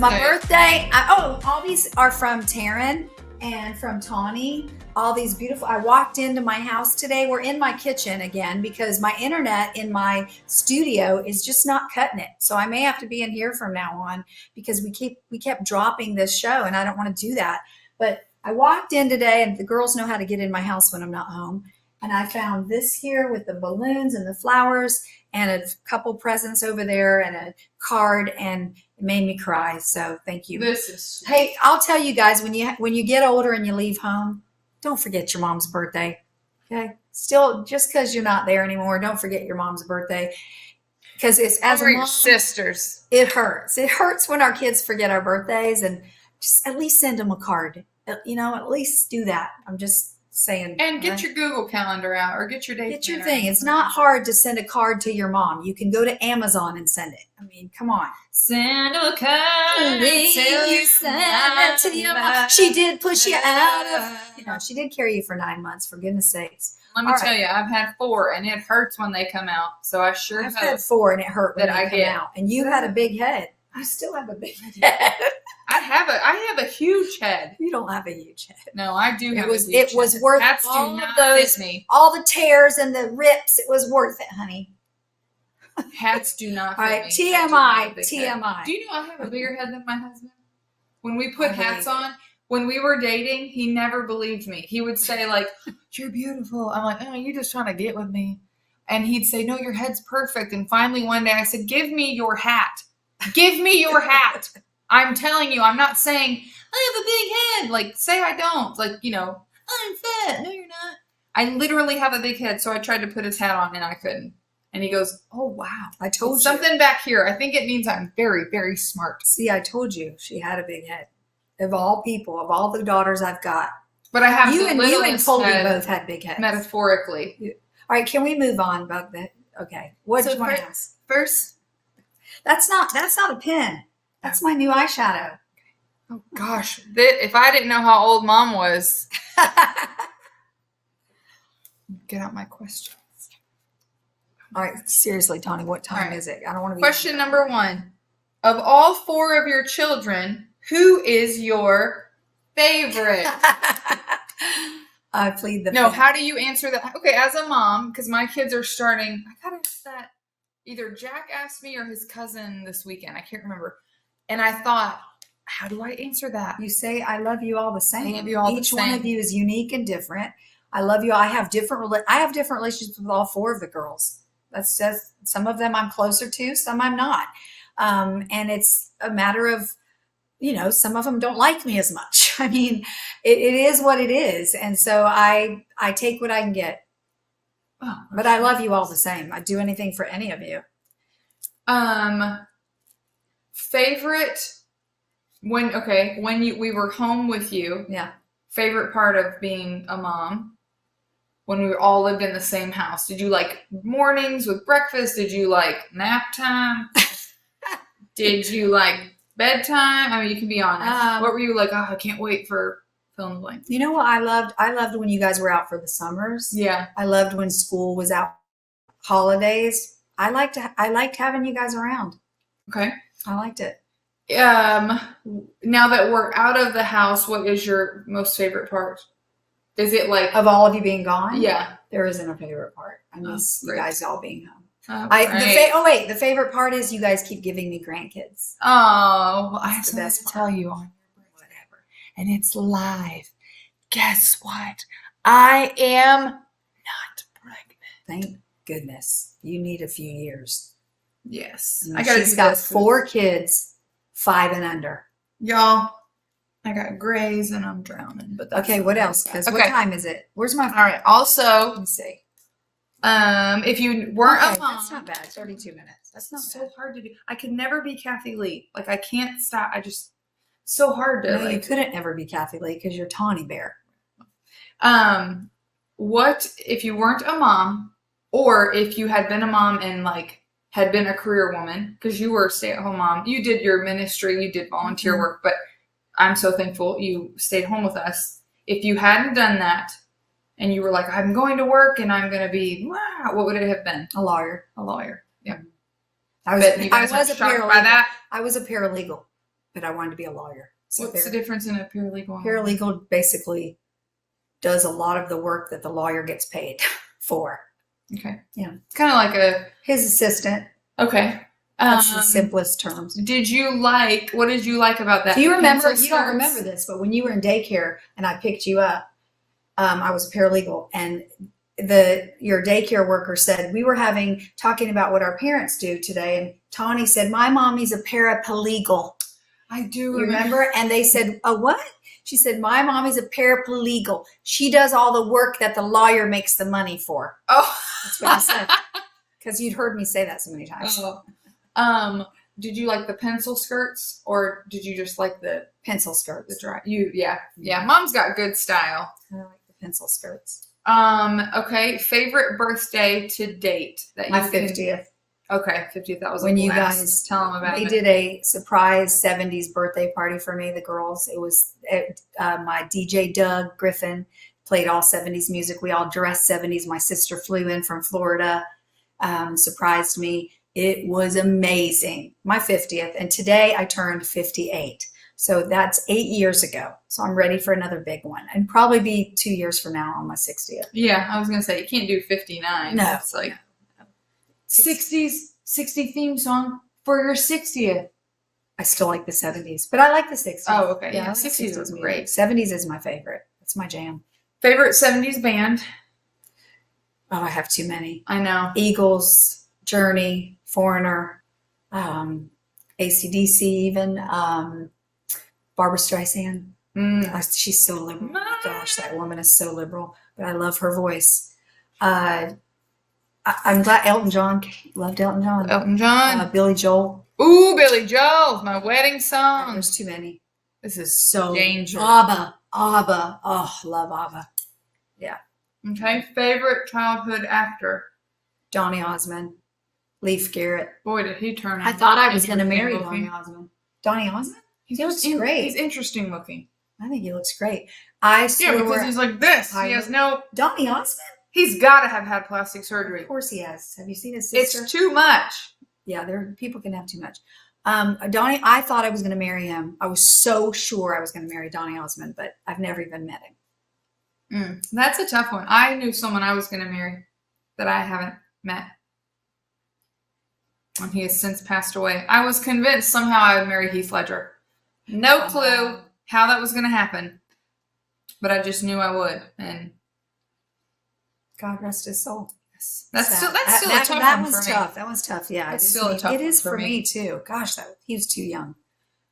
my birthday. All these are from Taryn and from Tawni. All these beautiful. I walked into my house today. We're in my kitchen again because my internet in my studio is just not cutting it. So I may have to be in here from now on because we kept dropping this show, and I don't want to do that. But I walked in today, and the girls know how to get in my house when I'm not home. And I found this here with the balloons and the flowers and a couple presents over there and a card, and it made me cry. So thank you. This is sweet. Hey, I'll tell you guys, when you get older and you leave home, don't forget your mom's birthday. Okay? Still, just because you're not there anymore, don't forget your mom's birthday. Because it's as a mom, your sisters. It hurts. It hurts when our kids forget our birthdays, and just at least send them a card. At least do that. I'm just saying. And get your Google Calendar out, or get your date. Get your thing. It's not hard to send a card to your mom. You can go to Amazon and send it. I mean, come on. Send a card. You send it to your mom. She did push you out of. She did carry you for 9 months. For goodness sakes. Let me tell you, I've had 4, and it hurts when they come out. So I sure I've had 4, and it hurt when they come out. And you had a big head. I still have a big head. I have a huge head. You don't have a huge head. No, I do have a huge head. It was worth all of those, all the tears and the rips. It was worth it, honey. Hats do not fit all right, me. TMI. Do you know I have a bigger head than my husband? When we put hats on, when we were dating, he never believed me. He would say, like, you're beautiful. I'm like, oh, you're just trying to get with me. And he'd say, no, your head's perfect. And finally one day I said, give me your hat. Give me your hat. I'm telling you, I'm not saying I have a big head. Like, say I don't. Like, I'm fat. No, you're not. I literally have a big head. So I tried to put his hat on and I couldn't. And he goes, oh, wow. I told you. Something back here. I think it means I'm very, very smart. See, I told you she had a big head. Of all people, of all the daughters I've got. But I have you and Colby both had big heads. Metaphorically. All right, can we move on about that? Okay. What do you want to ask? First. That's not a pen. That's my new eyeshadow. Oh, gosh. If I didn't know how old Mom was. Get out my questions. All right. Seriously, Tawni, what time is it? I don't want to be. Question number 1. Of all 4 of your children, who is your favorite? I plead the No, fifth. how do you answer that? Okay, as a mom, because my kids are starting, I gotta ask that. Either Jack asked me or his cousin this weekend. I can't remember. And I thought, how do I answer that? You say, I love you all the same. I love you all the Each same. one of you is unique and different. I love you. I have different relationships with all 4 of the girls. That's just, some of them I'm closer to, some I'm not. And it's a matter of, some of them don't like me as much. I mean, it is what it is. And so I take what I can get. Oh, but I love you all the same. I'd do anything for any of you. Favorite when we were home with you. Yeah. Favorite part of being a mom when we all lived in the same house. Did you like mornings with breakfast? Did you like nap time? Did you like bedtime? I mean, you can be honest. What were you like? Oh, I can't wait for fill in the blank. You know what I loved? I loved when you guys were out for the summers. Yeah. I loved when school was out. Holidays. I liked having you guys around. Okay. I liked it. Now that we're out of the house, what is your most favorite part? Is it like of all of you being gone? Yeah. There isn't a favorite part. I miss you guys all being home. The the favorite part is you guys keep giving me grandkids. Oh, well, I have the best to tell you on whatever, and it's live. Guess what? I am not pregnant. Thank goodness. You need a few years. Yes, She's got 4 kids, 5 and under. Y'all, I got grays and I'm drowning. But okay, what else? Because what time is it? Where's my? All right. Also, let me see. If you weren't a mom, that's not bad. 32 minutes. That's not so hard to do. I could never be Kathy Lee. Like I can't stop. So hard to. No, you couldn't ever be Kathy Lee because you're Tawny Bear. What if you weren't a mom, or if you had been a mom and had been a career woman, because you were a stay-at-home mom. You did your ministry, you did volunteer work, but I'm so thankful you stayed home with us. If you hadn't done that, and you were like, I'm going to work and I'm going to be, what would it have been? A lawyer. A lawyer. Yeah. I was a paralegal. I was a paralegal. but I wanted to be a lawyer. So What's the difference in a paralegal? Paralegal basically does a lot of the work that the lawyer gets paid for. Okay. Yeah. It's kind of like his assistant. Okay. That's the simplest terms. What did you like about that? Do you remember, you don't remember this, but when you were in daycare and I picked you up, I was a paralegal, and your daycare worker said, we were talking about what our parents do today. And Tawni said, my mommy's a paralegal. I do You remember? And they said, a what? She said, my mommy's a paralegal. She does all the work that the lawyer makes the money for. Oh, that's what I said. Because you'd heard me say that so many times. Oh. Did you like the pencil skirts, or did you just like the pencil skirts? Yeah. Mom's got good style. I like the pencil skirts. Okay. Favorite birthday to date that you My 50th. Okay, 50th. That was when you blast. guys tell them about it. They did a surprise 70s birthday party for me, the girls. It was my DJ Doug Griffin played all 70s music. We all dressed 70s. My sister flew in from Florida, surprised me. It was amazing. My 50th, and today I turned 58. So that's 8 years ago. So I'm ready for another big one, and probably be 2 years from now on my 60th. Yeah, I was gonna say you can't do 59. No, it's like 60s 60 theme song for your 60th. I still like the 70s, but I like the 60s. Oh, okay. Yeah, 60s was great. 70s is my favorite. It's my jam. Favorite 70s band? Oh, I have too many. I know. Eagles, Journey, Foreigner, AC/DC even, Barbara Streisand. She's so liberal. Oh, gosh, that woman is so liberal, but I love her voice. I'm glad Elton John. Loved Elton John. Elton John. Billy Joel. Ooh, Billy Joel, my wedding song. There's too many. This is so dangerous. ABBA. Oh, love ABBA. Yeah. Okay. Favorite childhood actor? Donny Osmond. Leif Garrett. Boy, did he turn out. I thought I was going to marry Donny Osmond. Donny Osmond? He looks great. He's interesting looking. I think he looks great. I swear. Yeah, because he's like this. He has no. Donny Osmond? He's got to have had plastic surgery. Of course he has. Have you seen his sister? It's too much. Yeah, people can have too much. Donny, I thought I was going to marry him. I was so sure I was going to marry Donny Osmond, but I've never even met him. That's a tough one. I knew someone I was going to marry that I haven't met. And he has since passed away. I was convinced somehow I would marry Heath Ledger. No clue how that was going to happen. But I just knew I would. And God rest his soul. That's still a tough one for me. That was tough. Yeah, it's still a tough one. It is for me too. Gosh, he was too young.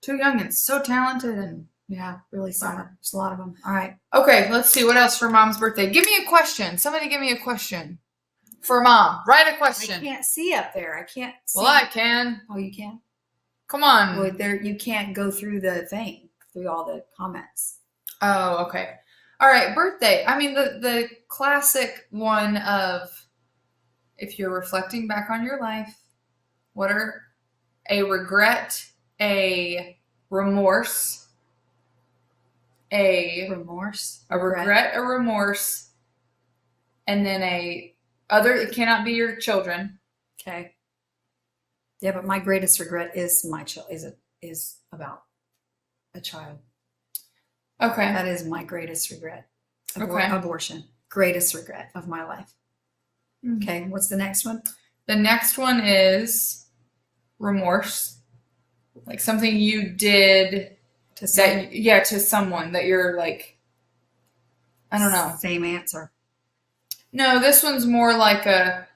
Too young and so talented, and yeah, really smart. There's a lot of them. All right. Okay, let's see what else for Mom's birthday. Give me a question. Somebody give me a question for Mom. Write a question. I can't see up there. I can't see. Well, I can. Oh, you can? Come on. Well, you can't go through the thing, through all the comments. Oh, okay. All right, birthday. I mean, the classic one of, if you're reflecting back on your life, what are a regret, a remorse, a regret, a remorse, and then it cannot be your children. Okay. Yeah, but my greatest regret is is about a child. Okay. That is my greatest regret. Okay. Abortion. Greatest regret of my life. Okay. What's the next one? The next one is remorse. Like something you did to someone that you're like, I don't know. Same answer. No, this one's more like a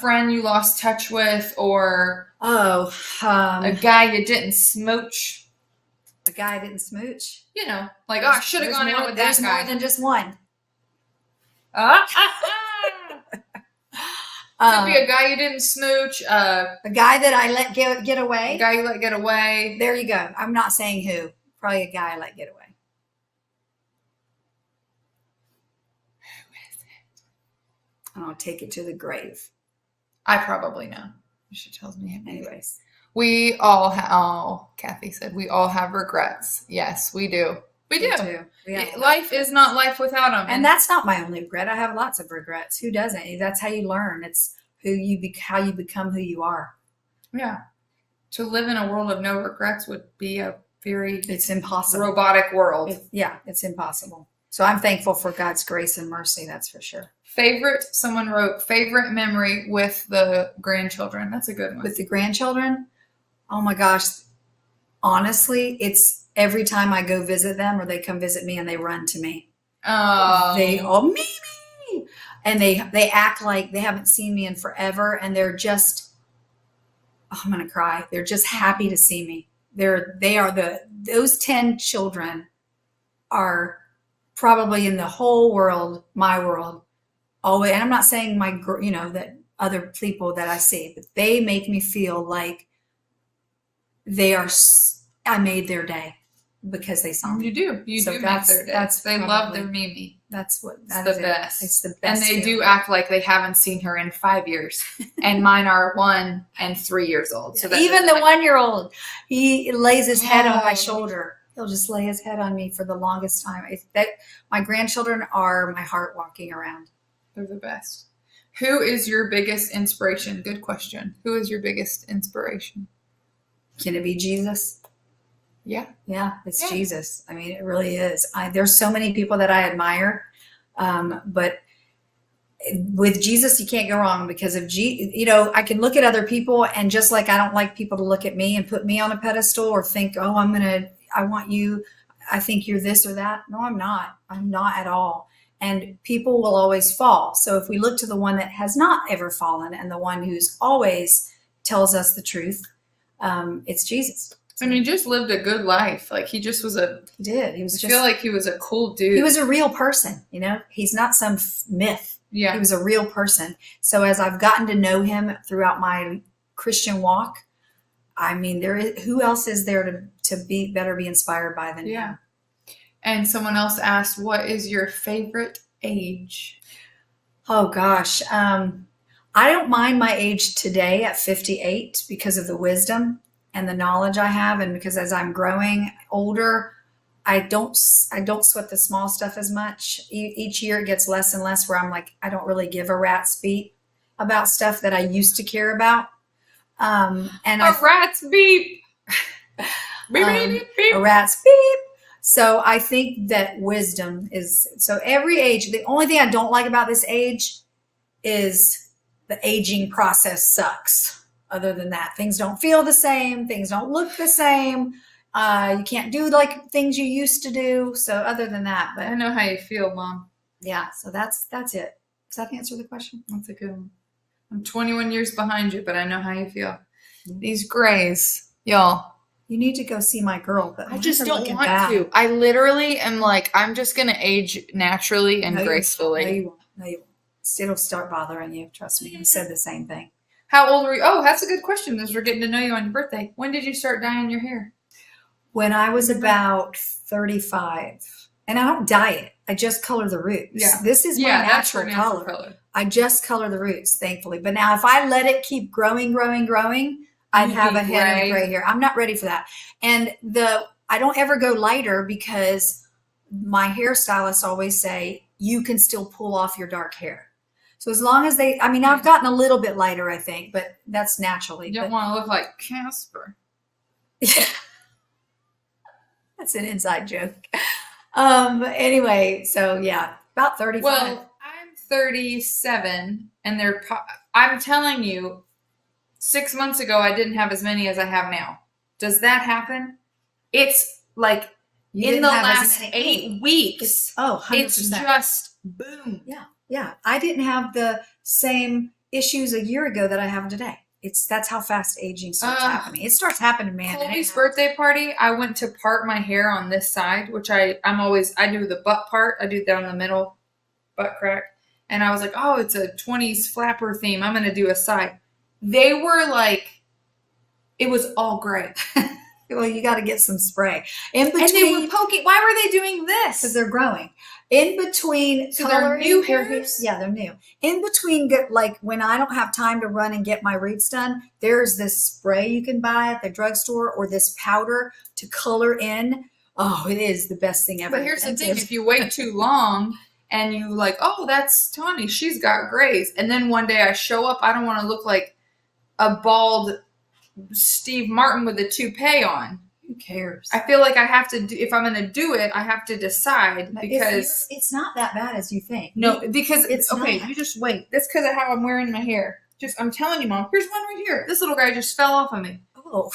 friend you lost touch with, or a guy you didn't smooch. The guy didn't smooch. You know, like, I should have gone out with that guy. There's more than just one. Could be a guy you didn't smooch. A guy that I let get away. A guy you let get away. There you go. I'm not saying who. Probably a guy I let get away. Who is it? And I'll take it to the grave. I probably know. She tells me. Anyways. We all Kathy said, we all have regrets. Yes, we do. We do. Life is not life without them. And that's not my only regret. I have lots of regrets. Who doesn't? That's how you learn. It's how you become who you are. Yeah. To live in a world of no regrets would be a very It's impossible. robotic world. It's impossible. So I'm thankful for God's grace and mercy, that's for sure. Someone wrote, favorite memory with the grandchildren. That's a good one. With the grandchildren, oh my gosh, honestly, it's every time I go visit them or they come visit me and they run to me. They all, Mimi! And they act like they haven't seen me in forever, and they're just, oh, I'm going to cry. They're just happy to see me. Those 10 children are probably in the whole world, my world, always. And I'm not saying that other people that I see, but they make me feel like I made their day because they saw me. You do. You do make their day. They love their Mimi. That's what it's the best. It's the best. And they do act like they haven't seen her in 5 years. And mine are 1 and 3 years old. So even the 1-year-old, he lays his head on my shoulder. He'll just lay his head on me for the longest time. My grandchildren are my heart walking around. They're the best. Who is your biggest inspiration? Good question. Who is your biggest inspiration? Can it be Jesus? Yeah. Yeah, it's Jesus. I mean, it really is. There's so many people that I admire, but with Jesus, you can't go wrong because of I can look at other people, and just like I don't like people to look at me and put me on a pedestal or think, oh, I want you, I think you're this or that. No, I'm not. I'm not at all. And people will always fall. So if we look to the one that has not ever fallen and the one who's always tells us the truth, it's Jesus. And he just lived a good life. Like he just was he did. He was I feel like he was a cool dude. He was a real person, He's not some myth. Yeah. He was a real person. So as I've gotten to know him throughout my Christian walk, I mean, who else is there to be inspired by than him? And someone else asked, what is your favorite age? Oh gosh. I don't mind my age today at 58 because of the wisdom and the knowledge I have, and because as I'm growing older, I don't sweat the small stuff as much. Each year it gets less and less where I'm like, I don't really give a rat's beep about stuff that I used to care about. Rat's beep. Beep, beep. A rat's beep. So I think that wisdom so every age, the only thing I don't like about this age is the aging process sucks. Other than that, things don't feel the same. Things don't look the same. You can't do like things you used to do. So other than that, but I know how you feel, Mom. Yeah. So that's it. Does that answer the question? That's a good one. I'm 21 years behind you, but I know how you feel. These grays, y'all. You need to go see my girl, but I just don't want to. I literally am like, I'm just going to age naturally and gracefully. No, you won't. It'll start bothering you. Trust me. I said the same thing. How old were you? Oh, that's a good question as we're getting to know you on your birthday. When did you start dyeing your hair? When I was about 35. And I don't dye it. I just color the roots. Yeah. This is my natural color. I just color the roots, thankfully. But now if I let it keep growing, I'd have a head of gray hair. I'm not ready for that. And I don't ever go lighter because my hairstylists always say, you can still pull off your dark hair. So as long as I've gotten a little bit lighter, I think, but that's naturally. You don't want to look like Casper. Yeah. That's an inside joke. Anyway, so yeah, about 35. Well, I'm 37 and I'm telling you, 6 months ago, I didn't have as many as I have now. Does that happen? It's like in the last 8 weeks. 100%. It's just boom. Yeah. I didn't have the same issues a year ago that I have today. That's how fast aging starts happening. It starts happening, man. Chloe's birthday party, I went to part my hair on this side, which I do the butt part. I do down the middle, butt crack. And I was like, oh, it's a 20s flapper theme. I'm going to do a side. They were like, it was all gray. Well, you got to get some spray. And they were poking. Why were they doing this? Because they're growing. In between, so they're new hairs? Yeah, they're new. In between, like when I don't have time to run and get my roots done, there's this spray you can buy at the drugstore or this powder to color in. Oh, it is the best thing ever. But here's the thing. If you wait too long and you like, oh, that's Tawni. She's got grays. And then one day I show up, I don't want to look like a bald Steve Martin with a toupee on. Who cares? I feel like I have to do, if I'm going to do it, I have to decide because it's not that bad as you think. No, because it's okay, not. you just wait. That's because of how I'm wearing my hair. I'm telling you, Mom. Here's one right here. This little guy just fell off of me. Oh,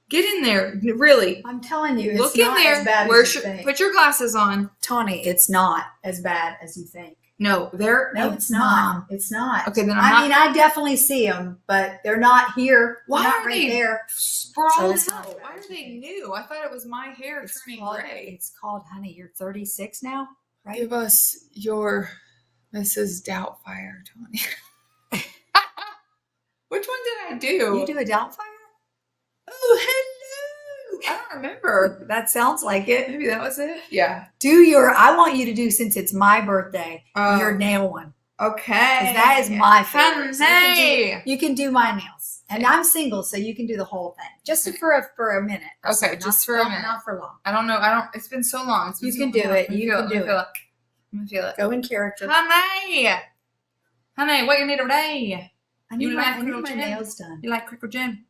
get in there, really. I'm telling you, it's Look in not there. as bad as you think. Put your glasses on, Tawni. It's not as bad as you think. No, it's not. It's not. Okay, then I mean, I definitely see them, but they're not here. Why they're not are right they there? sprawled So out? Why are they new? I thought it was my hair turning gray. It's called, honey. You're 36 now, right? Give us your Mrs. Doubtfire, Tawni. Which one did I do? You do a Doubtfire? Oh, hello. I don't remember. That sounds like it. Maybe that was it. Yeah. I want you to do, since it's my birthday, your nail one. Okay. That is my favorite. So you can do my nails. And I'm single, so you can do the whole thing. Just for a minute. Okay, just for a minute. Not for long. I don't know. It's been so long. You can do it. You can do it. Let me feel it. Go in character. Honey, what you need today? I need my nails done. You like crickle jam?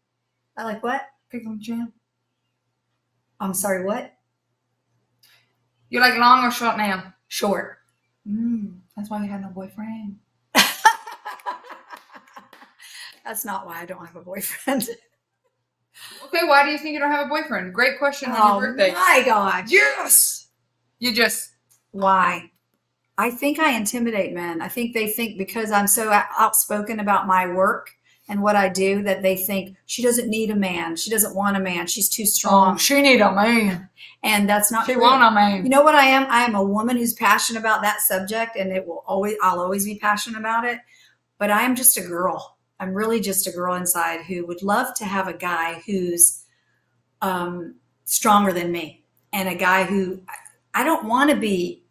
I like what? Crickle jam. I'm sorry, what? You like long or short nail? Short. That's why you had no boyfriend. That's not why I don't have a boyfriend. Okay, why do you think you don't have a boyfriend? Great question on your birthday. Oh my God. Yes! Why? I think I intimidate men. I think they think because I'm so outspoken about my work and what I do that they think she doesn't need a man. She doesn't want a man. She's too strong. Oh, she need a man. And that's not true. She want a man. You know what I am? I am a woman who's passionate about that subject, and I'll always be passionate about it. But I am just a girl. I'm really just a girl inside who would love to have a guy who's stronger than me, and a guy who I don't want to be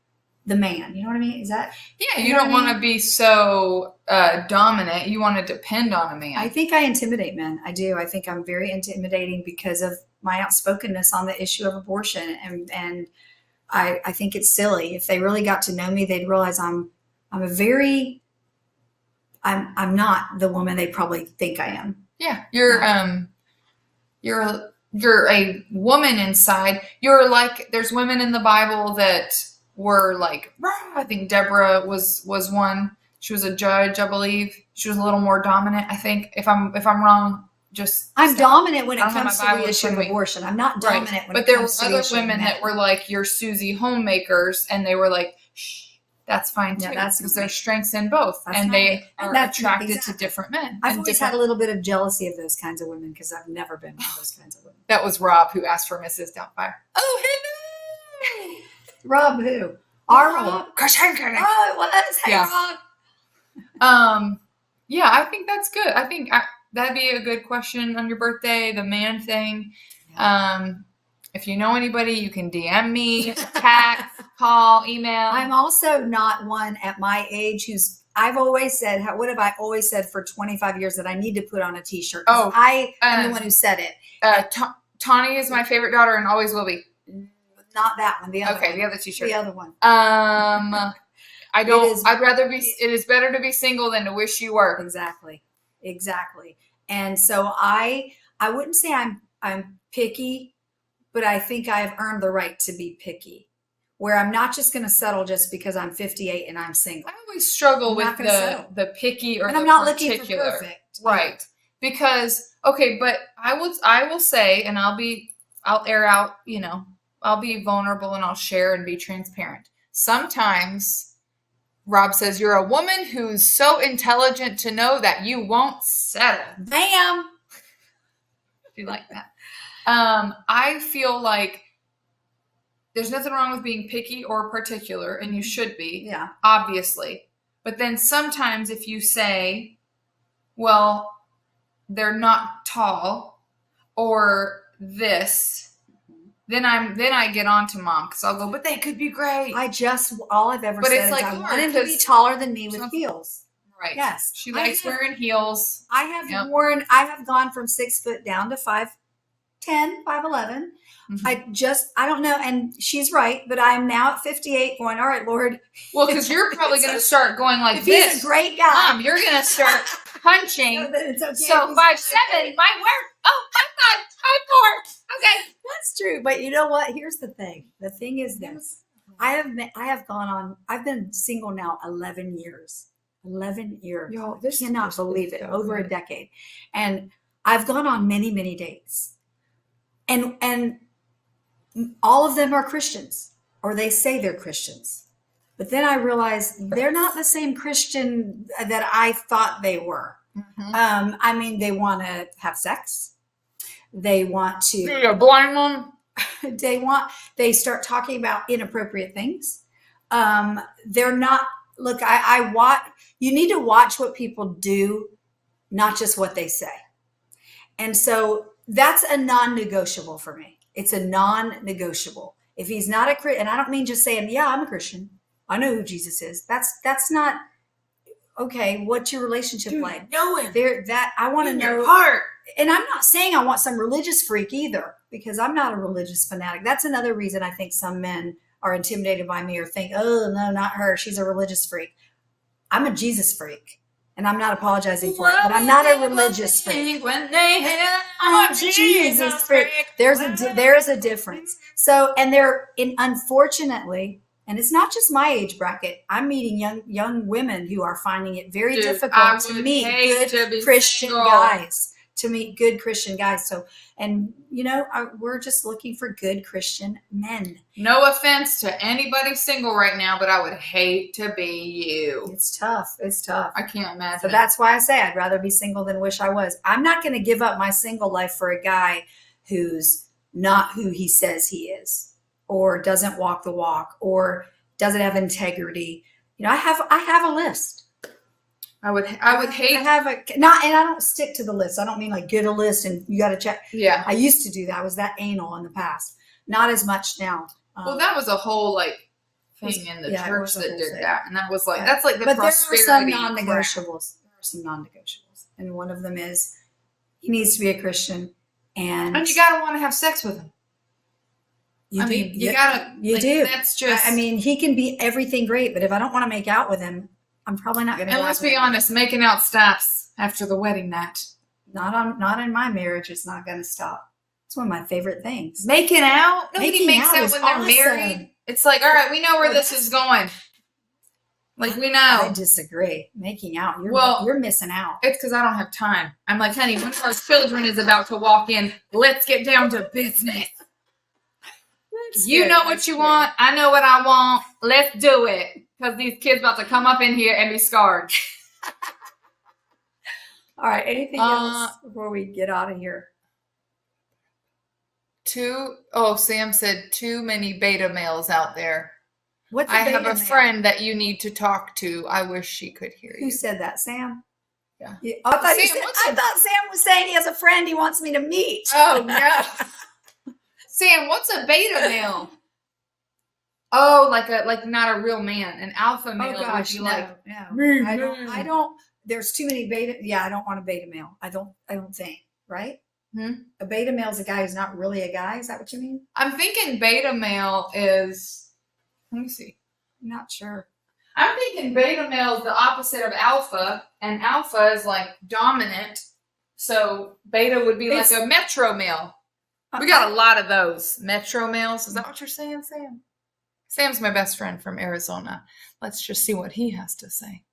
the man. You know what I mean? Is that? Yeah, you don't want to be so dominant. You want to depend on a man. I think I intimidate men. I do. I think I'm very intimidating because of my outspokenness on the issue of abortion. And I think it's silly. If they really got to know me, they'd realize I'm not the woman they probably think I am. Yeah. You're a woman inside. You're like, there's women in the Bible that were like, I think Deborah was one. She was a judge, I believe. She was a little more dominant, I think. If I'm wrong, I'm dominant when it comes to the issue of abortion. I'm not dominant when it comes to the issue of men. But there were other women that were like your Susie homemakers, and they were like, shh, that's fine too. That's because there's strengths in both, and they are attracted to different men. I've always had a little bit of jealousy of those kinds of women because I've never been one of those kinds of women. That was Rob who asked for Mrs. Doubtfire. Oh, hello! Rob who? Our Rob. Oh, it was. Hey, yeah. Rob. Yeah, I think that's good. I think that'd be a good question on your birthday, the man thing. If you know anybody, you can DM me, text, call, email. I'm also not one at my age I've always said, what have I always said for 25 years that I need to put on a t-shirt? I am the one who said it. Tawni is my favorite daughter and always will be. Not that one. The other one. The other t-shirt. The other one. It is better to be single than to wish you were. Exactly. And so I wouldn't say I'm picky, but I think I've earned the right to be picky, where I'm not just going to settle just because I'm 58 and I'm single. I always struggle with the picky or and the I'm not particular. looking for perfect. Right. Because, okay, but I will say, and I'll air out, I'll be vulnerable and I'll share and be transparent. Sometimes Rob says, you're a woman who's so intelligent to know that you won't settle. Bam! Do you like that? I feel like there's nothing wrong with being picky or particular, and you should be, obviously. But then sometimes if you say, well, they're not tall or this, then I get on to Mom because I'll go, but they could be great. All I've ever said is I want him to be taller than me with heels. Right. Yes. She likes wearing heels. I have gone from 6 foot down to 5'10", 5'10", 5'11". Mm-hmm. I don't know. And she's right, but I'm now at 58 going, all right, Lord. Well, because you're probably going to start going like if this. He's a great guy. Mom, you're going to start punching. It's okay so 5'7" might work. Oh, 5'5", 5'4". Okay. That's true. But you know what? Here's the thing. The thing is this. I've been single now 11 years. 11 years. Yo, I cannot believe it. So over good. a decade. And I've gone on many, many dates. And all of them are Christians, or they say they're Christians. But then I realized they're not the same Christian that I thought they were. Mm-hmm. I mean, they want to have sex. They want to. You're a blind one. They start talking about inappropriate things. They're not. Look, you need to watch what people do, not just what they say. And so that's a non-negotiable for me. It's a non-negotiable. If he's not a Christian, and I don't mean just saying, yeah, I'm a Christian. I know who Jesus is. That's not okay. What's your relationship like? Know him. I want to know your heart. And I'm not saying I want some religious freak either, because I'm not a religious fanatic. That's another reason I think some men are intimidated by me or think, oh, no, not her. She's a religious freak. I'm a Jesus freak, and I'm not apologizing for it, but I'm not a religious freak. I'm a Jesus freak. There is a difference. So, and unfortunately, and it's not just my age bracket. I'm meeting young women who are finding it very difficult to meet good Christian guys. To meet good Christian guys. So, and we're just looking for good Christian men. No offense to anybody single right now, but I would hate to be you. It's tough. I can't imagine. So that's why I say I'd rather be single than wish I was. I'm not going to give up my single life for a guy who's not who he says he is, or doesn't walk the walk, or doesn't have integrity. I have a list. I would hate. I have and I don't stick to the list. I don't mean like get a list and you got to check. Yeah. I used to do that. I was that anal in the past. Not as much now. Well, that was a whole thing in the church that did that, and that was that's like the prosperity. But there are some non-negotiables. There are some non-negotiables, and one of them is he needs to be a Christian, and you gotta want to have sex with him. You do. do. That's just. He can be everything great, but if I don't want to make out with him, I'm probably not going to. And let's be honest, making out stops after the wedding night. Not in my marriage. It's not going to stop. It's one of my favorite things. Making out. Nobody makes out when they're married. It's like, all right, we know where this is going. We know. I disagree. Making out. You're missing out. It's because I don't have time. I'm like, honey, one of our children is about to walk in. Let's get down to business. You know what you want. I know what I want. Let's do it. Because these kids about to come up in here and be scarred. All right. Anything else before we get out of here? Sam said too many beta males out there. What's I have a friend that you need to talk to. I wish she could hear you. Who said that? Sam? Yeah. I thought Sam was saying he has a friend he wants me to meet. Oh, no. Sam, what's a beta male? Oh, not a real man. An alpha male would be no. I don't. There's too many beta. Yeah, I don't want a beta male. I don't think. Right? A beta male is a guy who's not really a guy. Is that what you mean? I'm thinking beta male is. Let me see. I'm not sure. I'm thinking beta male is the opposite of alpha, and alpha is dominant. So beta would be like a metro male. We got a lot of those metro males. Is that what you're saying, Sam? Sam's my best friend from Arizona. Let's just see what he has to say.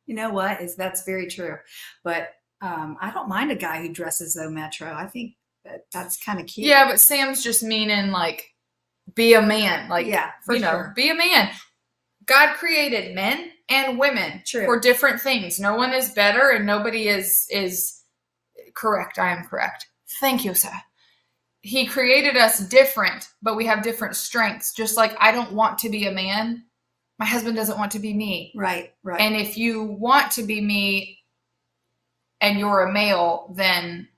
You know what? That's very true. But I don't mind a guy who dresses though metro. I think that's kind of cute. Yeah, but Sam's just meaning be a man. Sure. Be a man. God created men and women for different things. No one is better and nobody is correct. I am correct. Thank you, sir. He created us different, but we have different strengths. Just like I don't want to be a man. My husband doesn't want to be me. Right. And if you want to be me and you're a male, then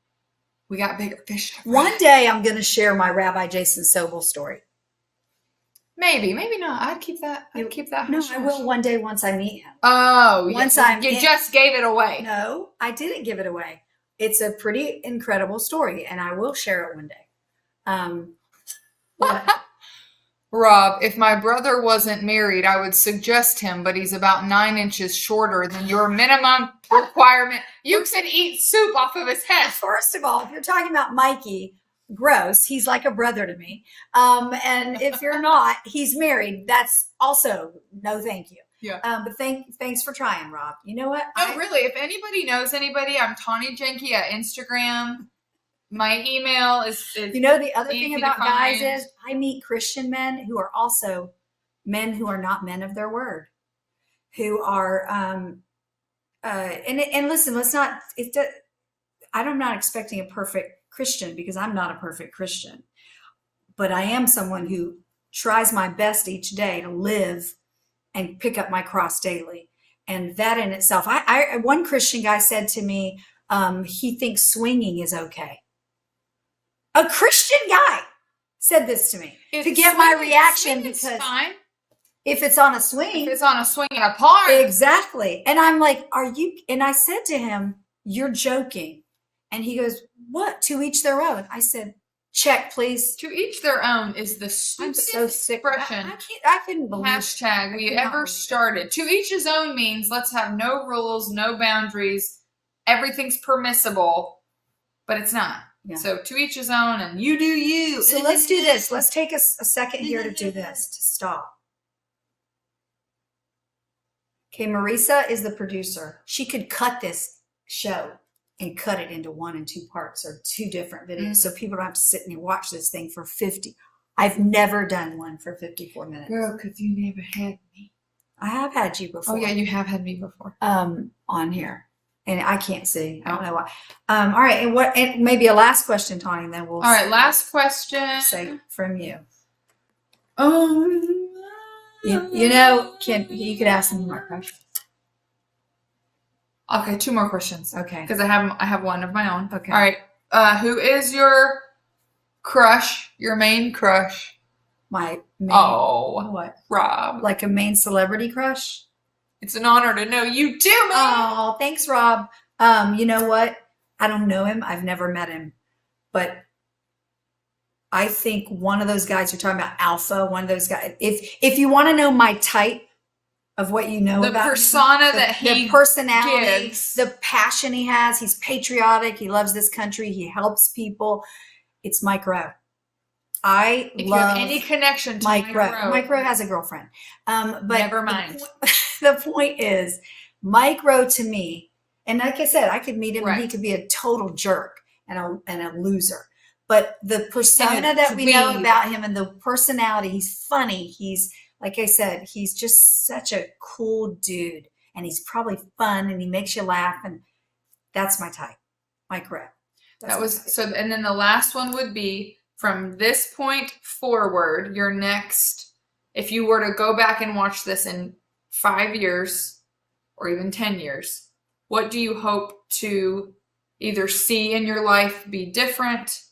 we got bigger fish to fry. One day I'm going to share my Rabbi Jason Sobel story. Maybe not. I'd keep that. No, I will one day once I meet him. Oh, once you just gave it away. No, I didn't give it away. It's a pretty incredible story, and I will share it one day. What? Rob, if my brother wasn't married, I would suggest him, but he's about 9 inches shorter than your minimum requirement. You can eat soup off of his head. First of all, if you're talking about Mikey, gross. He's like a brother to me. And if you're not, he's married. That's also no, thank you. Yeah. But thanks for trying, Rob. You know what? No, really. If anybody knows anybody, I'm Tawni Jehnke at Instagram. My email is you know, the other thing about guys find. is I meet Christian men who are also men who are not men of their word, who are and listen, let's not. I'm not expecting a perfect Christian because I'm not a perfect Christian, but I am someone who tries my best each day to live and pick up my cross daily. And that in itself, I one Christian guy said to me, he thinks swinging is okay. A Christian guy said this to me to get my reaction because fine. If it's on a swing, if it's on a swing in a park, exactly. And I'm like, are you? And I said to him, "You're joking." And he goes, "What? To each their own." I said, "Check, please." To each their own is the I'm stupidest so sick. expression. I couldn't believe Hashtag we ever started. To each his own means let's have no rules, no boundaries. Everything's permissible, but it's not. Yeah. So to each his own, and you do you. So let's do this. Let's take a second here to do this, to stop. Okay, Marisa is the producer. She could cut this show and cut it into 1 and 2 parts or 2 different videos. So people don't have to sit and watch this thing for 50. I've never done one for 54 minutes. Girl, because you never had me. I have had you before. Oh, yeah, you have had me before. On here. And I can't see. I don't know why. All right. And maybe a last question, Tawni, then we'll. All right. Last question. Say from you. You know, you could ask some more questions. Okay. 2 more questions. Okay. Because I have one of my own. Okay. All right. Who is your crush? Your main crush? My main. Oh. What? Rob. Like a main celebrity crush? It's an honor to know you too, man. Oh, thanks, Rob. You know what? I don't know him. I've never met him. But I think one of those guys you're talking about, Alpha, one of those guys, if you want to know my type of what you know the about persona him, that the he personality, gives. The passion he has, he's patriotic, he loves this country, he helps people. It's Mike Rowe. If you have any connection to Mike Rowe. Mike Rowe has a girlfriend. But never mind. The point is, Mike Rowe to me, and like I said, I could meet him and he could be a total jerk and a loser. But the persona that we know about him and the personality, he's funny. He's, like I said, he's just such a cool dude. And he's probably fun and he makes you laugh. And that's my type, Mike Rowe. And then the last one would be, from this point forward, your next, if you were to go back and watch this in 5 years or even 10 years, what do you hope to either see in your life be different?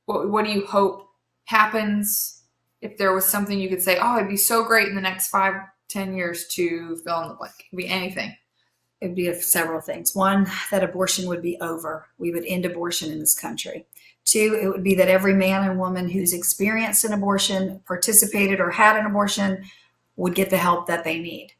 What do you hope happens? If there was something you could say, oh, it'd be so great in the next 5-10 years to fill in the blank. It could be anything. It'd be several things. One, that abortion would be over. We would end abortion in this country. 2, it would be that every man and woman who's experienced an abortion, participated or had an abortion, would get the help that they need.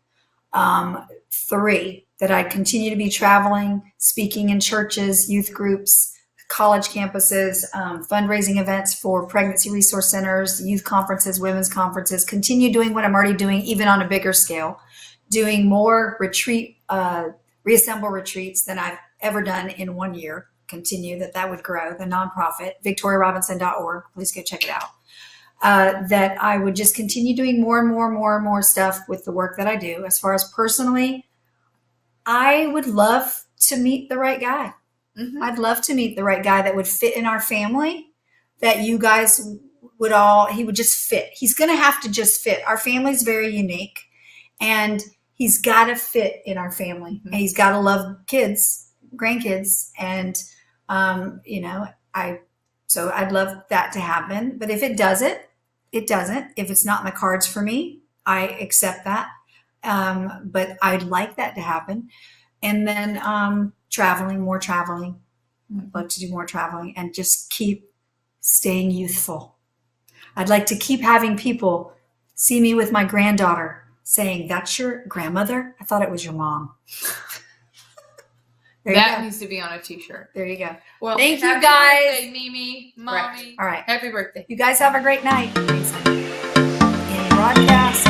3, that I'd continue to be traveling, speaking in churches, youth groups, college campuses, fundraising events for pregnancy resource centers, youth conferences, women's conferences, continue doing what I'm already doing, even on a bigger scale, doing more reassemble retreats than I've ever done in 1 year. Continue that would grow. The nonprofit, victoriarobinson.org. Please go check it out. That I would just continue doing more and more stuff with the work that I do. As far as personally, I would love to meet the right guy. Mm-hmm. I'd love to meet the right guy that would fit in our family, that you guys he would just fit. He's going to have to just fit. Our family's very unique and he's got to fit in our family. Mm-hmm. And he's got to love kids, grandkids. And, so I'd love that to happen. But if it doesn't. If it's not in the cards for me, I accept that. But I'd like that to happen. And then more traveling. I'd love to do more traveling and just keep staying youthful. I'd like to keep having people see me with my granddaughter saying, "That's your grandmother? I thought it was your mom." There you That go. needs to be on a t-shirt. There you go. Well, thank you happy guys. birthday, Mimi, Mommy. All right. Happy birthday. You guys have a great night. In broadcast.